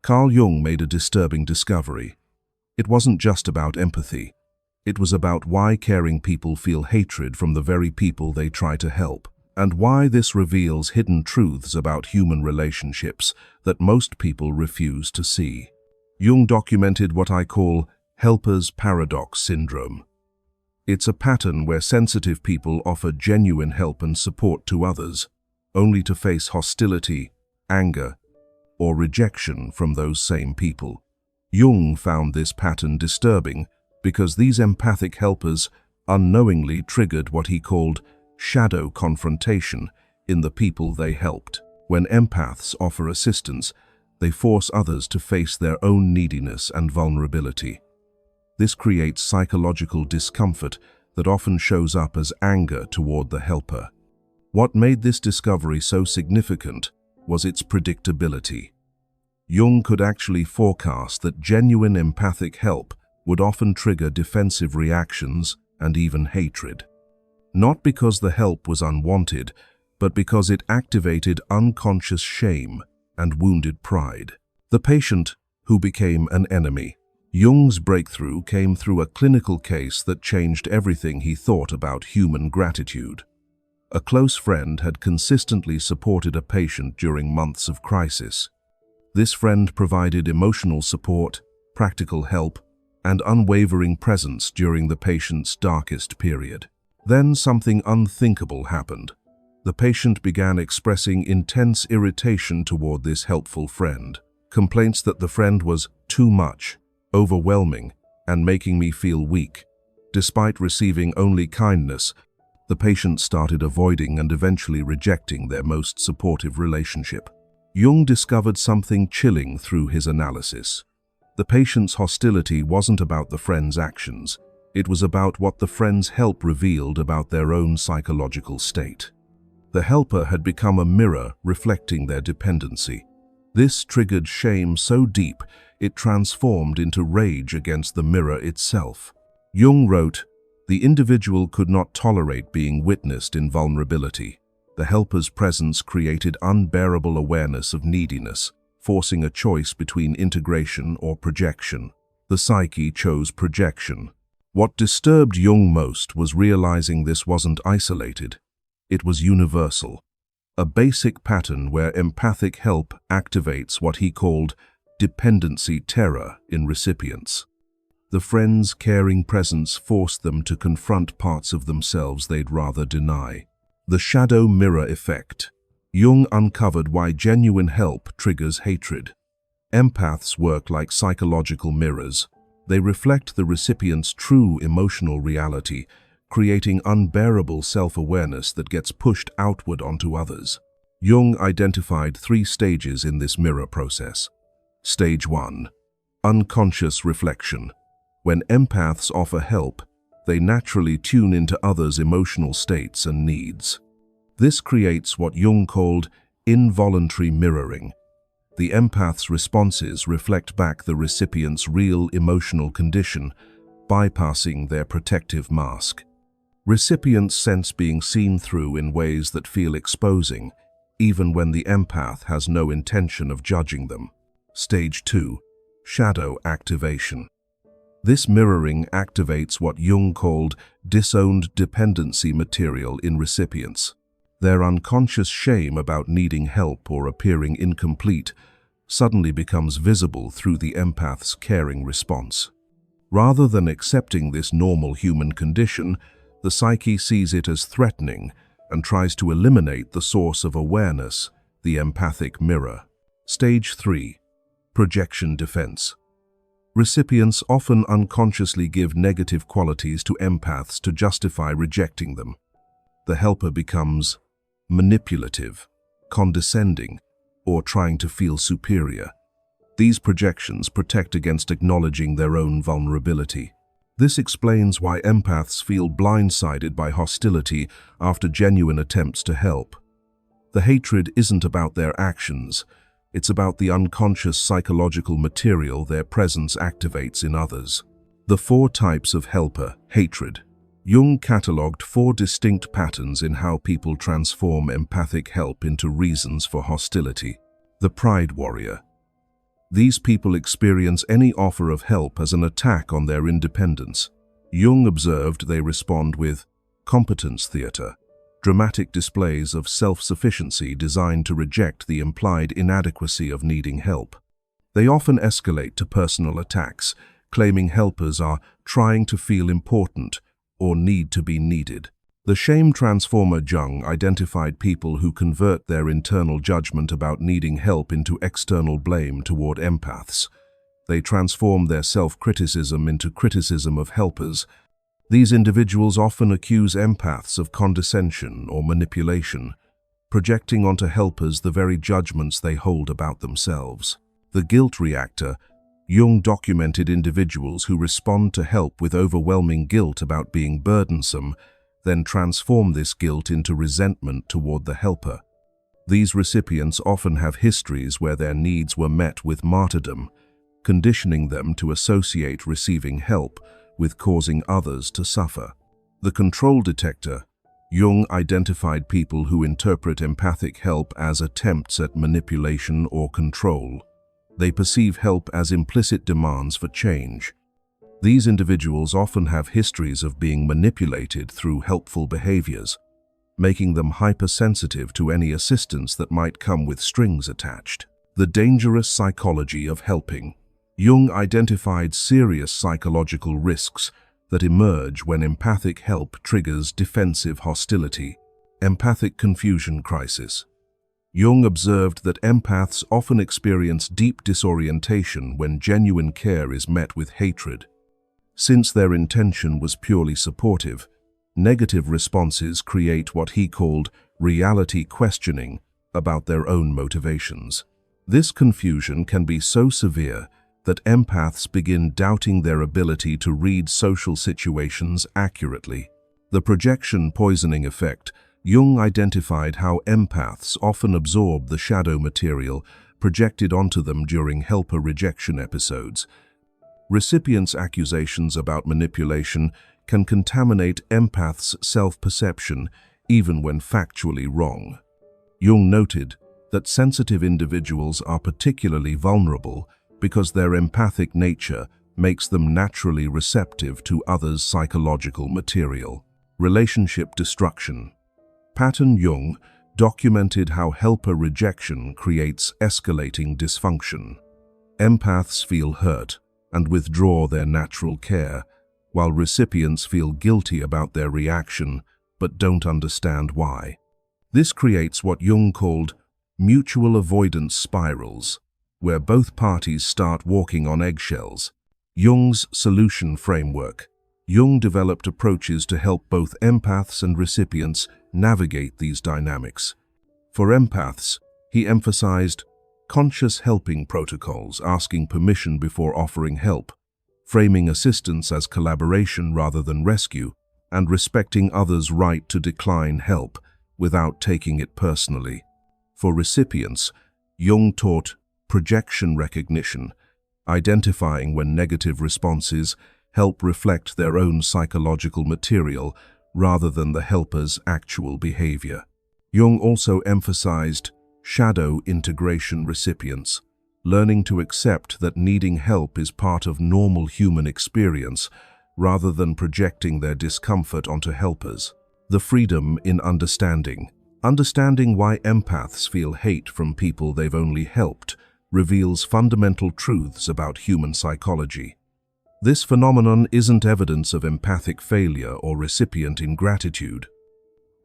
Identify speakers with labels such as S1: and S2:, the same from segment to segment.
S1: Carl Jung made a disturbing discovery. It wasn't just about empathy. It was about why caring people feel hatred from the very people they try to help, and why this reveals hidden truths about human relationships that most people refuse to see. Jung documented what I call helper's paradox syndrome. It's a pattern where sensitive people offer genuine help and support to others, only to face hostility, anger, or rejection from those same people. Jung found this pattern disturbing because these empathic helpers unknowingly triggered what he called shadow confrontation in the people they helped. When empaths offer assistance, they force others to face their own neediness and vulnerability. This creates psychological discomfort that often shows up as anger toward the helper. What made this discovery so significant was its predictability. Jung could actually forecast that genuine empathic help would often trigger defensive reactions and even hatred. Not because the help was unwanted, but because it activated unconscious shame and wounded pride. The patient who became an enemy. Jung's breakthrough came through a clinical case that changed everything he thought about human gratitude. A close friend had consistently supported a patient during months of crisis. This friend provided emotional support, practical help, and unwavering presence during the patient's darkest period. Then something unthinkable happened. The patient began expressing intense irritation toward this helpful friend. Complaints that the friend was too much, overwhelming, and making me feel weak. Despite receiving only kindness, the patient started avoiding and eventually rejecting their most supportive relationship. Jung discovered something chilling through his analysis. The patient's hostility wasn't about the friend's actions. It was about what the friend's help revealed about their own psychological state. The helper had become a mirror reflecting their dependency. This triggered shame so deep it transformed into rage against the mirror itself. Jung wrote, "The individual could not tolerate being witnessed in vulnerability. The helper's presence created unbearable awareness of neediness, forcing a choice between integration or projection. The psyche chose projection." What disturbed Jung most was realizing this wasn't isolated. It was universal. A basic pattern where empathic help activates what he called dependency terror in recipients. The friend's caring presence forced them to confront parts of themselves they'd rather deny. The shadow mirror effect. Jung uncovered why genuine help triggers hatred. Empaths work like psychological mirrors. They reflect the recipient's true emotional reality, creating unbearable self-awareness that gets pushed outward onto others. Jung identified 3 stages in this mirror process. Stage 1. Unconscious reflection. When empaths offer help, they naturally tune into others' emotional states and needs. This creates what Jung called involuntary mirroring. The empath's responses reflect back the recipient's real emotional condition, bypassing their protective mask. Recipients sense being seen through in ways that feel exposing, even when the empath has no intention of judging them. Stage 2. Shadow activation. This mirroring activates what Jung called disowned dependency material in recipients. Their unconscious shame about needing help or appearing incomplete suddenly becomes visible through the empath's caring response. Rather than accepting this normal human condition, the psyche sees it as threatening and tries to eliminate the source of awareness, the empathic mirror. Stage 3. Projection defense. Recipients often unconsciously give negative qualities to empaths to justify rejecting them. The helper becomes manipulative, condescending, or trying to feel superior. These projections protect against acknowledging their own vulnerability. This explains why empaths feel blindsided by hostility after genuine attempts to help. The hatred isn't about their actions, it's about the unconscious psychological material their presence activates in others. The 4 types of helper hatred. Jung catalogued 4 distinct patterns in how people transform empathic help into reasons for hostility. The pride warrior. These people experience any offer of help as an attack on their independence. Jung observed they respond with competence theater, dramatic displays of self-sufficiency designed to reject the implied inadequacy of needing help. They often escalate to personal attacks, claiming helpers are trying to feel important or need to be needed. The shame transformer Jung identified people who convert their internal judgment about needing help into external blame toward empaths. They transform their self-criticism into criticism of helpers. These individuals often accuse empaths of condescension or manipulation, projecting onto helpers the very judgments they hold about themselves. The guilt reactor, Jung documented individuals who respond to help with overwhelming guilt about being burdensome, then transform this guilt into resentment toward the helper. These recipients often have histories where their needs were met with martyrdom, conditioning them to associate receiving help with causing others to suffer. The control detector, Jung identified people who interpret empathic help as attempts at manipulation or control. They perceive help as implicit demands for change. These individuals often have histories of being manipulated through helpful behaviors, making them hypersensitive to any assistance that might come with strings attached. The dangerous psychology of helping. Jung identified serious psychological risks that emerge when empathic help triggers defensive hostility, empathic confusion crisis. Jung observed that empaths often experience deep disorientation when genuine care is met with hatred. Since their intention was purely supportive, negative responses create what he called reality questioning about their own motivations. This confusion can be so severe that empaths begin doubting their ability to read social situations accurately. The projection poisoning effect. Jung identified how empaths often absorb the shadow material projected onto them during helper rejection episodes. Recipients' accusations about manipulation can contaminate empaths' self-perception even when factually wrong. Jung noted that sensitive individuals are particularly vulnerable because their empathic nature makes them naturally receptive to others' psychological material. Relationship destruction. Pattern Jung documented how helper rejection creates escalating dysfunction. Empaths feel hurt and withdraw their natural care, while recipients feel guilty about their reaction but don't understand why. This creates what Jung called mutual avoidance spirals, where both parties start walking on eggshells. Jung's solution framework. Jung developed approaches to help both empaths and recipients navigate these dynamics. For empaths, he emphasized conscious helping protocols, asking permission before offering help, framing assistance as collaboration rather than rescue, and respecting others' right to decline help without taking it personally. For recipients, Jung taught projection recognition, identifying when negative responses help reflect their own psychological material rather than the helper's actual behavior. Jung also emphasized shadow integration recipients, learning to accept that needing help is part of normal human experience rather than projecting their discomfort onto helpers. The freedom in understanding. Understanding why empaths feel hate from people they've only helped reveals fundamental truths about human psychology. This phenomenon isn't evidence of empathic failure or recipient ingratitude.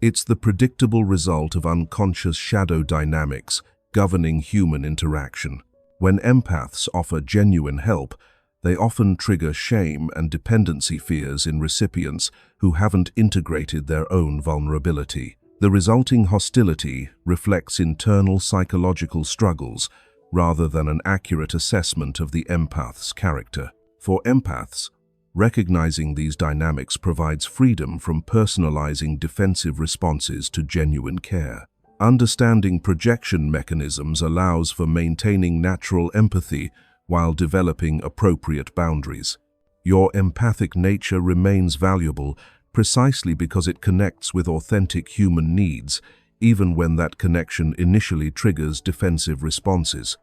S1: It's the predictable result of unconscious shadow dynamics governing human interaction. When empaths offer genuine help, they often trigger shame and dependency fears in recipients who haven't integrated their own vulnerability. The resulting hostility reflects internal psychological struggles rather than an accurate assessment of the empath's character. For empaths, recognizing these dynamics provides freedom from personalizing defensive responses to genuine care. Understanding projection mechanisms allows for maintaining natural empathy while developing appropriate boundaries. Your empathic nature remains valuable precisely because it connects with authentic human needs, even when that connection initially triggers defensive responses.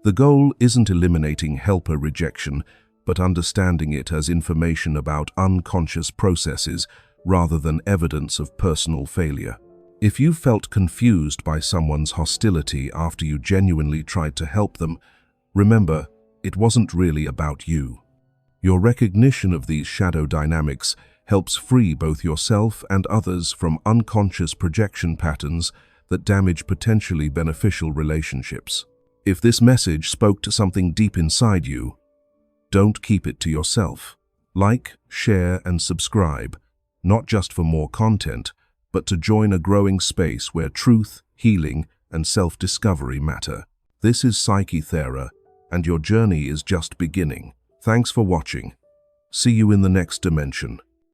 S1: The goal isn't eliminating helper rejection, but understanding it as information about unconscious processes rather than evidence of personal failure. If you felt confused by someone's hostility after you genuinely tried to help them, remember, it wasn't really about you. Your recognition of these shadow dynamics helps free both yourself and others from unconscious projection patterns that damage potentially beneficial relationships. If this message spoke to something deep inside you, don't keep it to yourself. Like, share, and subscribe, not just for more content, but to join a growing space where truth, healing, and self-discovery matter. This is Psyche Thera, and your journey is just beginning. Thanks for watching. See you in the next dimension.